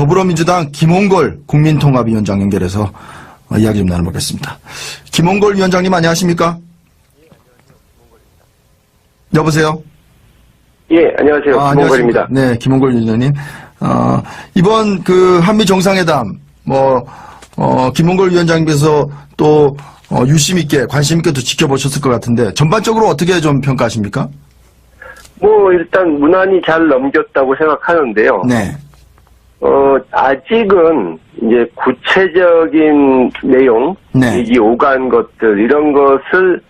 더불어민주당 김홍걸 국민통합위원장 연결해서 이야기 좀 나눠보겠습니다. 김홍걸 위원장님 안녕하십니까? 여보세요? 예, 안녕하세요. 김홍걸입니다. 네, 김홍걸 위원장님. 이번 그 한미 정상회담, 김홍걸 위원장님께서 또 유심 있게 관심 있게 또 지켜보셨을 것 같은데 전반적으로 어떻게 좀 평가하십니까? 일단 무난히 잘 넘겼다고 생각하는데요. 네. 아직은 이제 구체적인 내용, 네. 이 오간 것들 이런 것을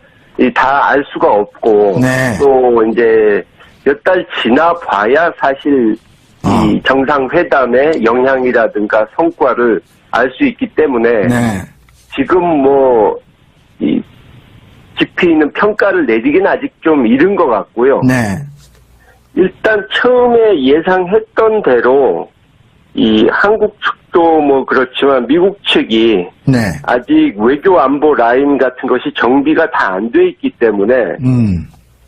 다 알 수가 없고 네. 또 이제 몇 달 지나 봐야 사실 이 정상회담의 영향이라든가 성과를 알 수 있기 때문에 네. 지금 이 깊이 있는 평가를 내리기는 아직 좀 이른 것 같고요. 네. 일단 처음에 예상했던 대로 이 한국 측도 그렇지만 미국 측이 네. 아직 외교 안보 라인 같은 것이 정비가 다 안 돼 있기 때문에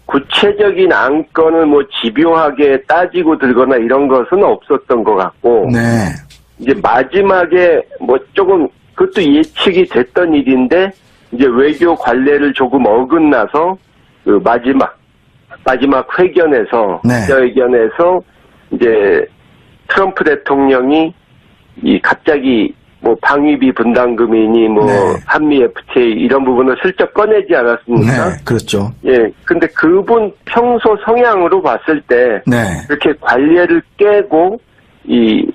구체적인 안건을 집요하게 따지고 들거나 이런 것은 없었던 것 같고 네. 이제 마지막에 조금 그것도 예측이 됐던 일인데 이제 외교 관례를 조금 어긋나서 그 마지막 회견에서 네. 기자회견에서 이제 트럼프 대통령이 갑자기 방위비 분담금이니 네. 한미 FTA 이런 부분을 슬쩍 꺼내지 않았습니까? 네, 그렇죠. 예. 근데 그분 평소 성향으로 봤을 때 네. 이렇게 관례를 깨고 이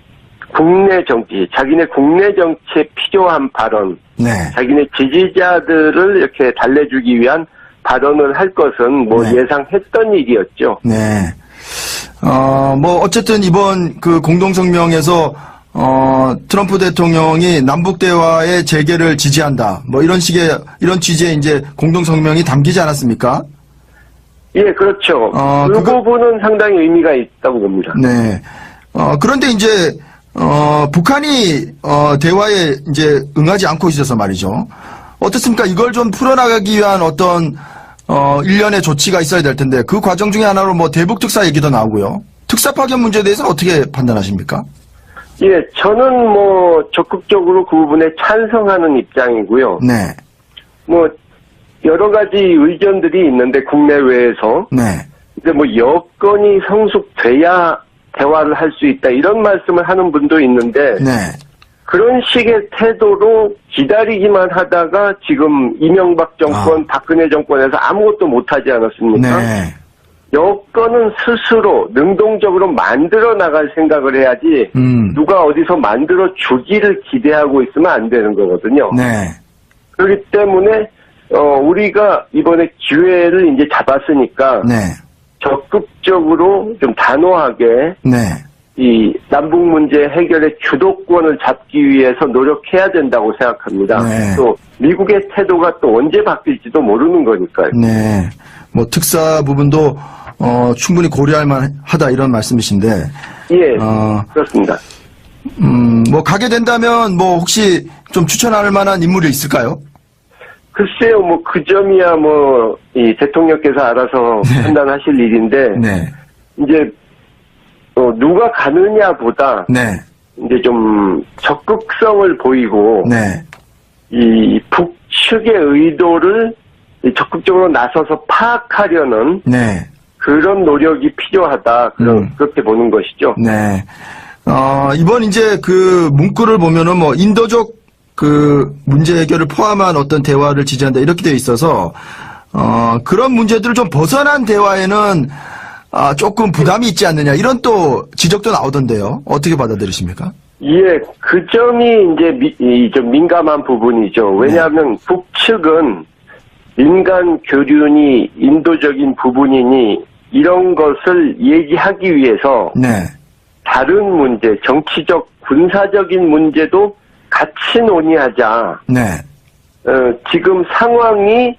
국내 정치, 자기네 국내 정치에 필요한 발언, 네. 자기네 지지자들을 이렇게 달래주기 위한 발언을 할 것은 네. 예상했던 일이었죠. 네. 어쨌든 이번 그 공동성명에서 트럼프 대통령이 남북대화의 재개를 지지한다. 이런 취지의 이제 공동성명이 담기지 않았습니까? 예, 그렇죠. 그 부분은 상당히 의미가 있다고 봅니다. 네. 그런데 이제, 북한이, 대화에 이제 응하지 않고 있어서 말이죠. 어떻습니까? 이걸 좀 풀어나가기 위한 어떤, 일련의 조치가 있어야 될 텐데, 그 과정 중에 하나로 대북특사 얘기도 나오고요. 특사 파견 문제에 대해서는 어떻게 판단하십니까? 예, 저는 적극적으로 그 부분에 찬성하는 입장이고요. 네. 여러 가지 의견들이 있는데, 국내외에서. 네. 근데 여건이 성숙돼야 대화를 할 수 있다, 이런 말씀을 하는 분도 있는데, 네. 그런 식의 태도로 기다리기만 하다가 지금 이명박 정권, 박근혜 정권에서 아무것도 못하지 않았습니까? 네. 여건은 스스로 능동적으로 만들어 나갈 생각을 해야지 누가 어디서 만들어 주기를 기대하고 있으면 안 되는 거거든요. 네. 그렇기 때문에 우리가 이번에 기회를 이제 잡았으니까 네. 적극적으로 좀 단호하게 네. 이 남북 문제 해결의 주도권을 잡기 위해서 노력해야 된다고 생각합니다. 네. 또 미국의 태도가 또 언제 바뀔지도 모르는 거니까요. 네. 특사 부분도 충분히 고려할 만하다 이런 말씀이신데. 예. 그렇습니다. 가게 된다면 혹시 좀 추천할 만한 인물이 있을까요? 글쎄요, 그 점이야 이 대통령께서 알아서 네. 판단하실 일인데. 네. 이제 누가 가느냐보다. 네. 이제 좀 적극성을 보이고. 네. 이 북측의 의도를 적극적으로 나서서 파악하려는. 네. 그런 노력이 필요하다. 그렇게 보는 것이죠. 네. 이번 이제 그 문구를 보면은 인도적 그 문제 해결을 포함한 어떤 대화를 지지한다 이렇게 되어 있어서, 그런 문제들을 좀 벗어난 대화에는, 조금 부담이 있지 않느냐 이런 또 지적도 나오던데요. 어떻게 받아들이십니까? 예, 그 점이 이제 좀 민감한 부분이죠. 왜냐하면 북측은 민간 교륜이 인도적인 부분이니 이런 것을 얘기하기 위해서 네. 다른 문제, 정치적, 군사적인 문제도 같이 논의하자. 네. 지금 상황이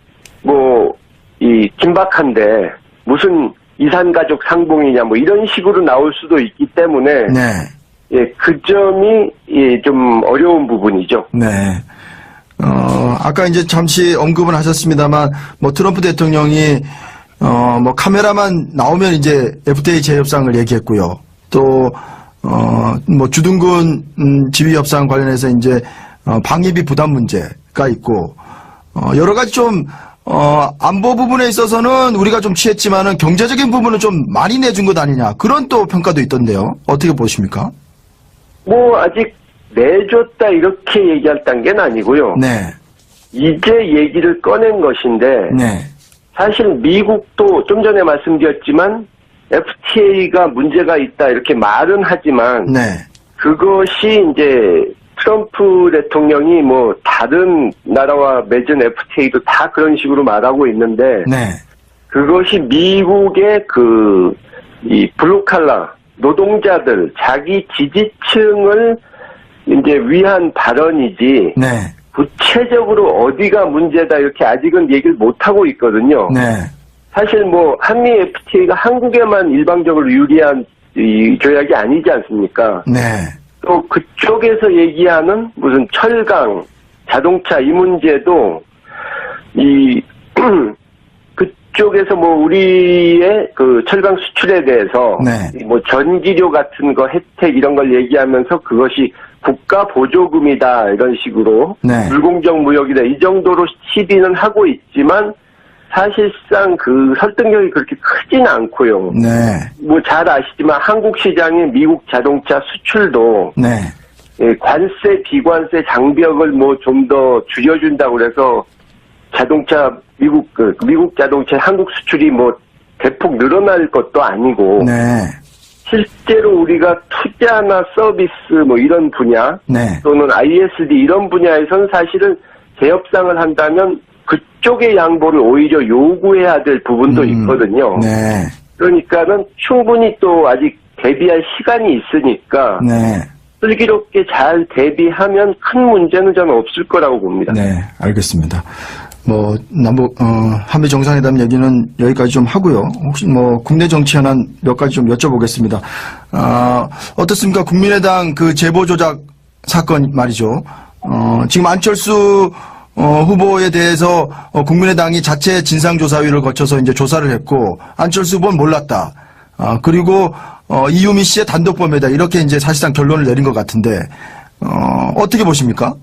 긴박한데 무슨 이산가족 상봉이냐 이런 식으로 나올 수도 있기 때문에 네. 예, 그 점이 좀 어려운 부분이죠. 네. 아까 이제 잠시 언급은 하셨습니다만, 트럼프 대통령이, 카메라만 나오면 이제 FTA 재협상을 얘기했고요. 또, 뭐 주둔군 지휘 협상 관련해서 이제 방위비 부담 문제가 있고 여러 가지 좀 안보 부분에 있어서는 우리가 좀 취했지만은 경제적인 부분은 좀 많이 내준 것 아니냐 그런 또 평가도 있던데요. 어떻게 보십니까? 뭐 아직 내줬다 이렇게 얘기할 단계는 아니고요. 네. 이제 얘기를 꺼낸 것인데 네. 사실 미국도 좀 전에 말씀드렸지만 FTA가 문제가 있다 이렇게 말은 하지만 네. 그것이 이제 트럼프 대통령이 뭐 다른 나라와 맺은 FTA도 다 그런 식으로 말하고 있는데 네. 그것이 미국의 이 블루칼라 노동자들 자기 지지층을 이제 위한 발언이지 네. 구체적으로 어디가 문제다 이렇게 아직은 얘기를 못 하고 있거든요. 네. 사실 뭐 한미 FTA가 한국에만 일방적으로 유리한 이 조약이 아니지 않습니까? 네. 또 그쪽에서 얘기하는 무슨 철강, 자동차 이 문제도 그쪽에서 뭐 우리의 그 철강 수출에 대해서 네. 뭐 전기료 같은 거 혜택 이런 걸 얘기하면서 그것이 국가 보조금이다 이런 식으로 네. 불공정 무역이다 이 정도로 시비는 하고 있지만 사실상 그 설득력이 그렇게 크진 않고요. 네. 뭐 잘 아시지만 한국 시장의 미국 자동차 수출도 네. 관세, 비관세 장벽을 뭐 좀 더 줄여준다고 그래서 자동차 미국 자동차 한국 수출이 뭐 대폭 늘어날 것도 아니고 네. 실제로 우리가 투자나 서비스 뭐 이런 분야 네. 또는 ISD 이런 분야에서는 사실은 재협상을 한다면 그쪽의 양보를 오히려 요구해야 될 부분도 있거든요. 네. 그러니까는 충분히 또 아직 대비할 시간이 있으니까 네. 슬기롭게 잘 대비하면 큰 문제는 저는 없을 거라고 봅니다. 네, 알겠습니다. 뭐 남북 한미 정상회담 얘기는 여기까지 좀 하고요. 혹시 뭐 국내 정치 현안 몇 가지 좀 여쭤보겠습니다. 어떻습니까? 국민의당 그 제보 조작 사건 말이죠. 지금 안철수 후보에 대해서 국민의당이 자체 진상조사위를 거쳐서 이제 조사를 했고 안철수 후보는 몰랐다. 그리고 이유미 씨의 단독 범죄다. 이렇게 이제 사실상 결론을 내린 것 같은데 어떻게 보십니까?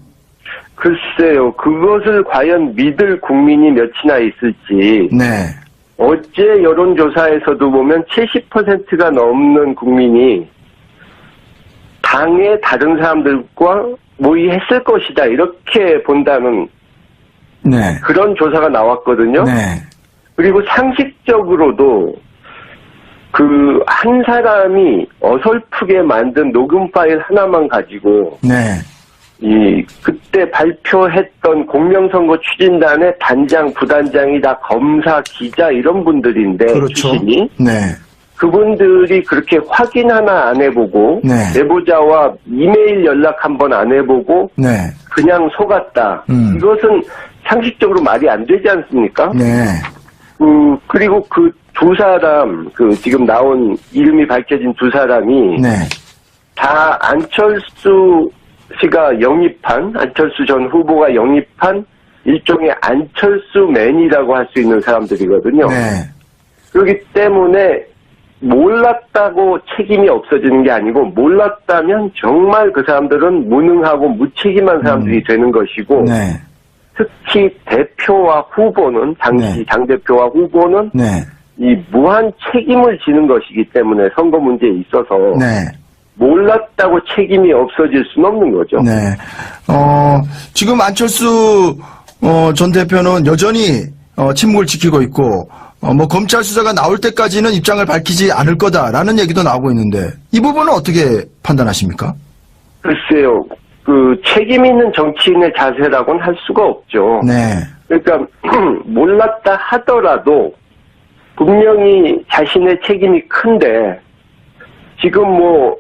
글쎄요. 그것을 과연 믿을 국민이 몇이나 있을지. 네. 어제 여론조사에서도 보면 70%가 넘는 국민이 당의 다른 사람들과 모의했을 것이다. 이렇게 본다는 네. 그런 조사가 나왔거든요. 네. 그리고 상식적으로도 한 사람이 어설프게 만든 녹음 파일 하나만 가지고 네. 그때 발표했던 공명선거 추진단의 단장, 부단장이 다 검사, 기자 이런 분들인데 그렇죠. 출신이 네. 그분들이 그렇게 확인 하나 안 해보고 네. 내부자와 이메일 연락 한번 안 해보고 네. 그냥 속았다. 이것은 상식적으로 말이 안 되지 않습니까? 네. 그리고 그 두 사람, 지금 나온 이름이 밝혀진 두 사람이 네. 다 안철수 씨가 영입한, 안철수 전 후보가 영입한 일종의 안철수맨이라고 할 수 있는 사람들이거든요. 네. 그렇기 때문에 몰랐다고 책임이 없어지는 게 아니고 몰랐다면 정말 그 사람들은 무능하고 무책임한 사람들이 되는 것이고 네. 특히 대표와 후보는 당시 네. 당대표와 후보는 네. 이 무한 책임을 지는 것이기 때문에 선거 문제에 있어서 네. 몰랐다고 책임이 없어질 수는 없는 거죠. 네. 지금 안철수 전 대표는 여전히 침묵을 지키고 있고 뭐 검찰 수사가 나올 때까지는 입장을 밝히지 않을 거다라는 얘기도 나오고 있는데 이 부분은 어떻게 판단하십니까? 글쎄요. 책임 있는 정치인의 자세라고는 할 수가 없죠. 네. 그러니까 몰랐다 하더라도 분명히 자신의 책임이 큰데 지금 뭐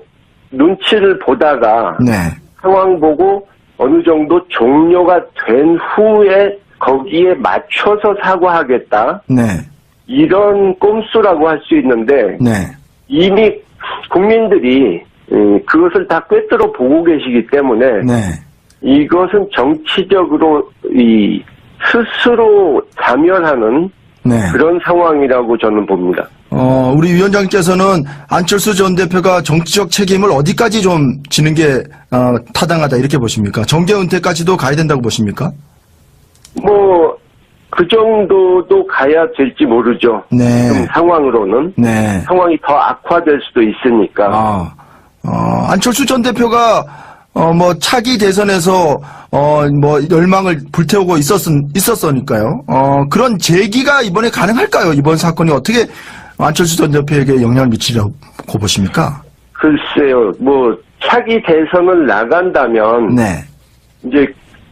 눈치를 보다가 네. 상황 보고 어느 정도 종료가 된 후에 거기에 맞춰서 사과하겠다. 네. 이런 꼼수라고 할 수 있는데 네. 이미 국민들이 그것을 다 꿰뚫어 보고 계시기 때문에 네. 이것은 정치적으로 스스로 자멸하는 네. 그런 상황이라고 저는 봅니다. 우리 위원장께서는 안철수 전 대표가 정치적 책임을 어디까지 좀 지는 게 타당하다 이렇게 보십니까? 정계 은퇴까지도 가야 된다고 보십니까? 뭐 그 정도도 가야 될지 모르죠. 네. 지금 상황으로는 네. 상황이 더 악화될 수도 있으니까. 안철수 전 대표가 뭐 차기 대선에서 뭐 열망을 불태우고 있었으니까요. 그런 재기가 이번에 가능할까요? 이번 사건이 어떻게 안철수 전 대표에게 영향을 미치려고 보십니까? 글쎄요, 뭐 차기 대선을 나간다면 네. 이제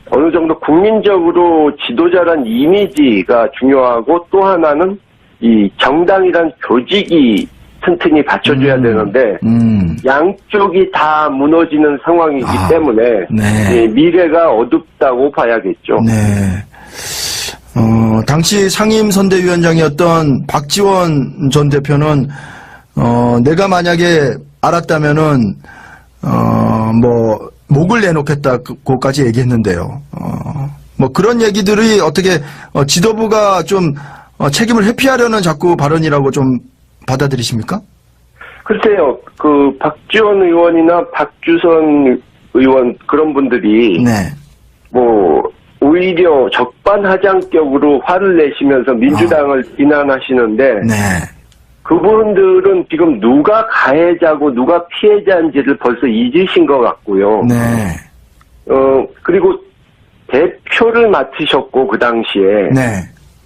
어느 정도 국민적으로 지도자란 이미지가 중요하고 또 하나는 이 정당이란 조직이 튼튼히 받쳐줘야 되는데 양쪽이 다 무너지는 상황이기 때문에 네. 미래가 어둡다고 봐야겠죠. 네. 당시 상임선대위원장이었던 박지원 전 대표는 내가 만약에 알았다면은 뭐 목을 내놓겠다고까지 얘기했는데요. 뭐 그런 얘기들이 어떻게 지도부가 좀 책임을 회피하려는 자꾸 발언이라고 좀 받아들이십니까? 글쎄요, 그 박지원 의원이나 박주선 의원 그런 분들이 네. 뭐 오히려 적반하장격으로 화를 내시면서 민주당을 비난하시는데 네. 그분들은 지금 누가 가해자고 누가 피해자인지를 벌써 잊으신 것 같고요. 네. 그리고 대표를 맡으셨고 그 당시에 네.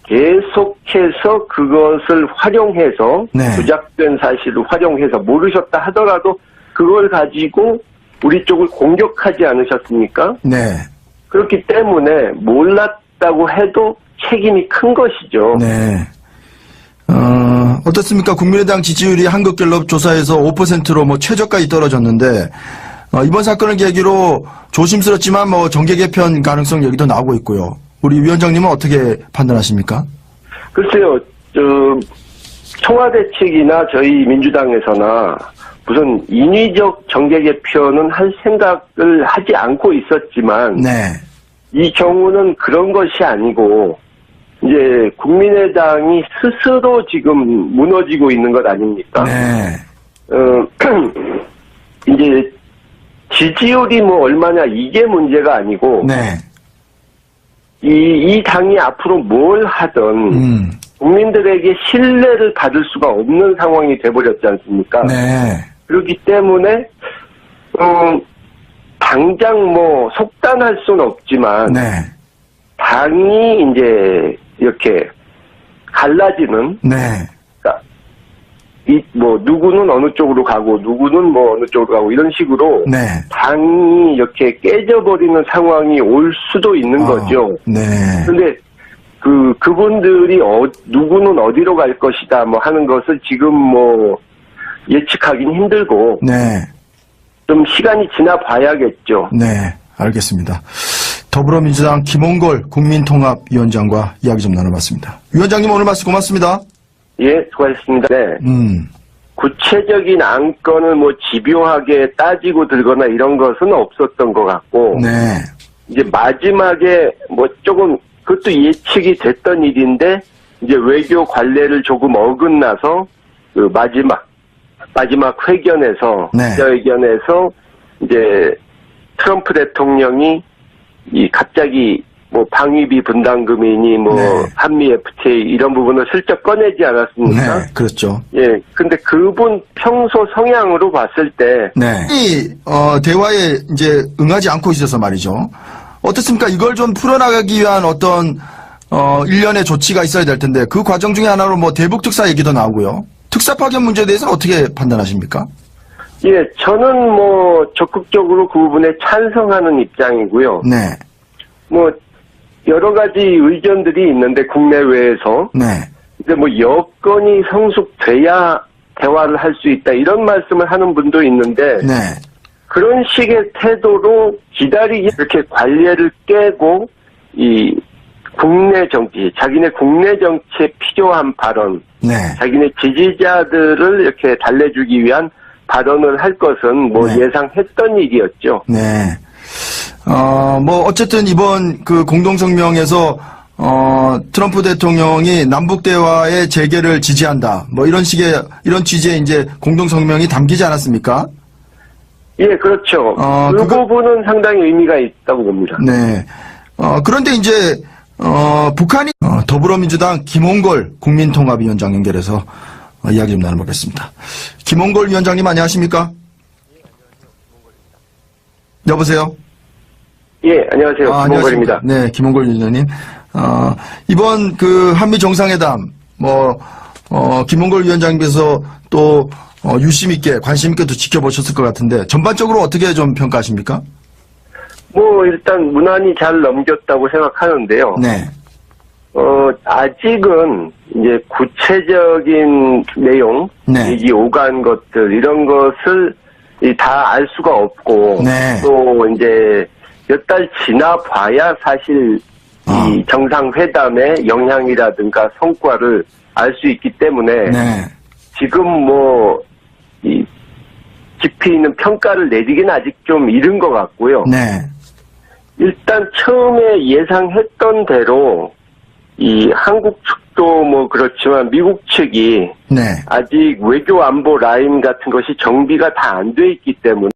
계속해서 그것을 활용해서 네. 조작된 사실을 활용해서 모르셨다 하더라도 그걸 가지고 우리 쪽을 공격하지 않으셨습니까? 네. 그렇기 때문에 몰랐다고 해도 책임이 큰 것이죠. 네. 어떻습니까? 국민의당 지지율이 한국갤럽 조사에서 5%로 뭐 최저까지 떨어졌는데, 이번 사건을 계기로 조심스럽지만 뭐 정계 개편 가능성 얘기도 나오고 있고요. 우리 위원장님은 어떻게 판단하십니까? 글쎄요, 청와대 측이나 저희 민주당에서나 무슨 인위적 정계 개편은 할 생각을 하지 않고 있었지만, 네. 이 경우는 그런 것이 아니고, 이제 국민의당이 스스로 지금 무너지고 있는 것 아닙니까? 네. 이제 지지율이 뭐 얼마냐 이게 문제가 아니고 네. 이 당이 앞으로 뭘 하든 국민들에게 신뢰를 받을 수가 없는 상황이 돼버렸지 않습니까? 네. 그렇기 때문에 당장 뭐 속단할 수는 없지만 네. 당이 이제 이렇게 갈라지는 네. 그러니까 뭐 누구는 어느 쪽으로 가고 누구는 뭐 어느 쪽으로 가고 이런 식으로 네. 당이 이렇게 깨져버리는 상황이 올 수도 있는 거죠. 네. 근데 그분들이 누구는 어디로 갈 것이다 뭐 하는 것을 지금 뭐 예측하기는 힘들고 네. 좀 시간이 지나 봐야겠죠. 네. 알겠습니다. 더불어민주당 김홍걸 국민통합위원장과 이야기 좀 나눠봤습니다. 위원장님 오늘 말씀 고맙습니다. 예, 수고하셨습니다. 네. 구체적인 안건을 뭐 집요하게 따지고 들거나 이런 것은 없었던 것 같고, 네. 이제 마지막에 뭐 조금 그것도 예측이 됐던 일인데 이제 외교 관례를 조금 어긋나서 그 마지막 회견에서 네. 기자회견에서 이제 트럼프 대통령이 갑자기 뭐 방위비 분담금이니 뭐 네. 한미 FTA 이런 부분을 슬쩍 꺼내지 않았습니까? 네. 그렇죠. 예. 근데 그분 평소 성향으로 봤을 때 네. 이 대화에 이제 응하지 않고 있어서 말이죠. 어떻습니까? 이걸 좀 풀어나가기 위한 어떤 일련의 조치가 있어야 될 텐데 그 과정 중에 하나로 뭐 대북 특사 얘기도 나오고요. 특사 파견 문제에 대해서는 어떻게 판단하십니까? 예, 저는 뭐 적극적으로 그 부분에 찬성하는 입장이고요. 네. 뭐 여러 가지 의견들이 있는데 국내외에서 네. 근데 뭐 여건이 성숙돼야 대화를 할 수 있다 이런 말씀을 하는 분도 있는데 네. 그런 식의 태도로 기다리기 이렇게 관례를 깨고 이 국내 정치, 자기네 국내 정치에 필요한 발언, 네. 자기네 지지자들을 이렇게 달래주기 위한 발언을 할 것은 뭐 네. 예상했던 일이었죠. 네. 뭐 어쨌든 이번 그 공동성명에서 트럼프 대통령이 남북 대화의 재개를 지지한다. 뭐 이런 취지의 이제 공동 성명이 담기지 않았습니까? 예, 그렇죠. 그 그거- 부분은 상당히 의미가 있다고 봅니다. 네. 그런데 이제 북한이 더불어민주당 김홍걸 국민통합위원장 연결해서 이야기 좀 나눠보겠습니다. 김홍걸 위원장님 안녕하십니까? 여보세요? 예, 안녕하세요. 김홍걸입니다. 안녕하십니까? 네, 김홍걸 위원장님. 이번 그 한미 정상회담, 김홍걸 위원장님께서 또 유심 있게, 관심 있게 또 지켜보셨을 것 같은데, 전반적으로 어떻게 좀 평가하십니까? 일단 무난히 잘 넘겼다고 생각하는데요. 네. 아직은 이제 구체적인 내용, 네. 얘기 오간 것들, 이런 것을 다 알 수가 없고, 네. 또 이제 몇 달 지나 봐야 사실 이 정상회담의 영향이라든가 성과를 알 수 있기 때문에, 네. 지금 이 깊이 있는 평가를 내리기는 아직 좀 이른 것 같고요. 네. 일단 처음에 예상했던 대로 이 한국 측도 그렇지만 미국 측이 네. 아직 외교 안보 라인 같은 것이 정비가 다 안 돼 있기 때문에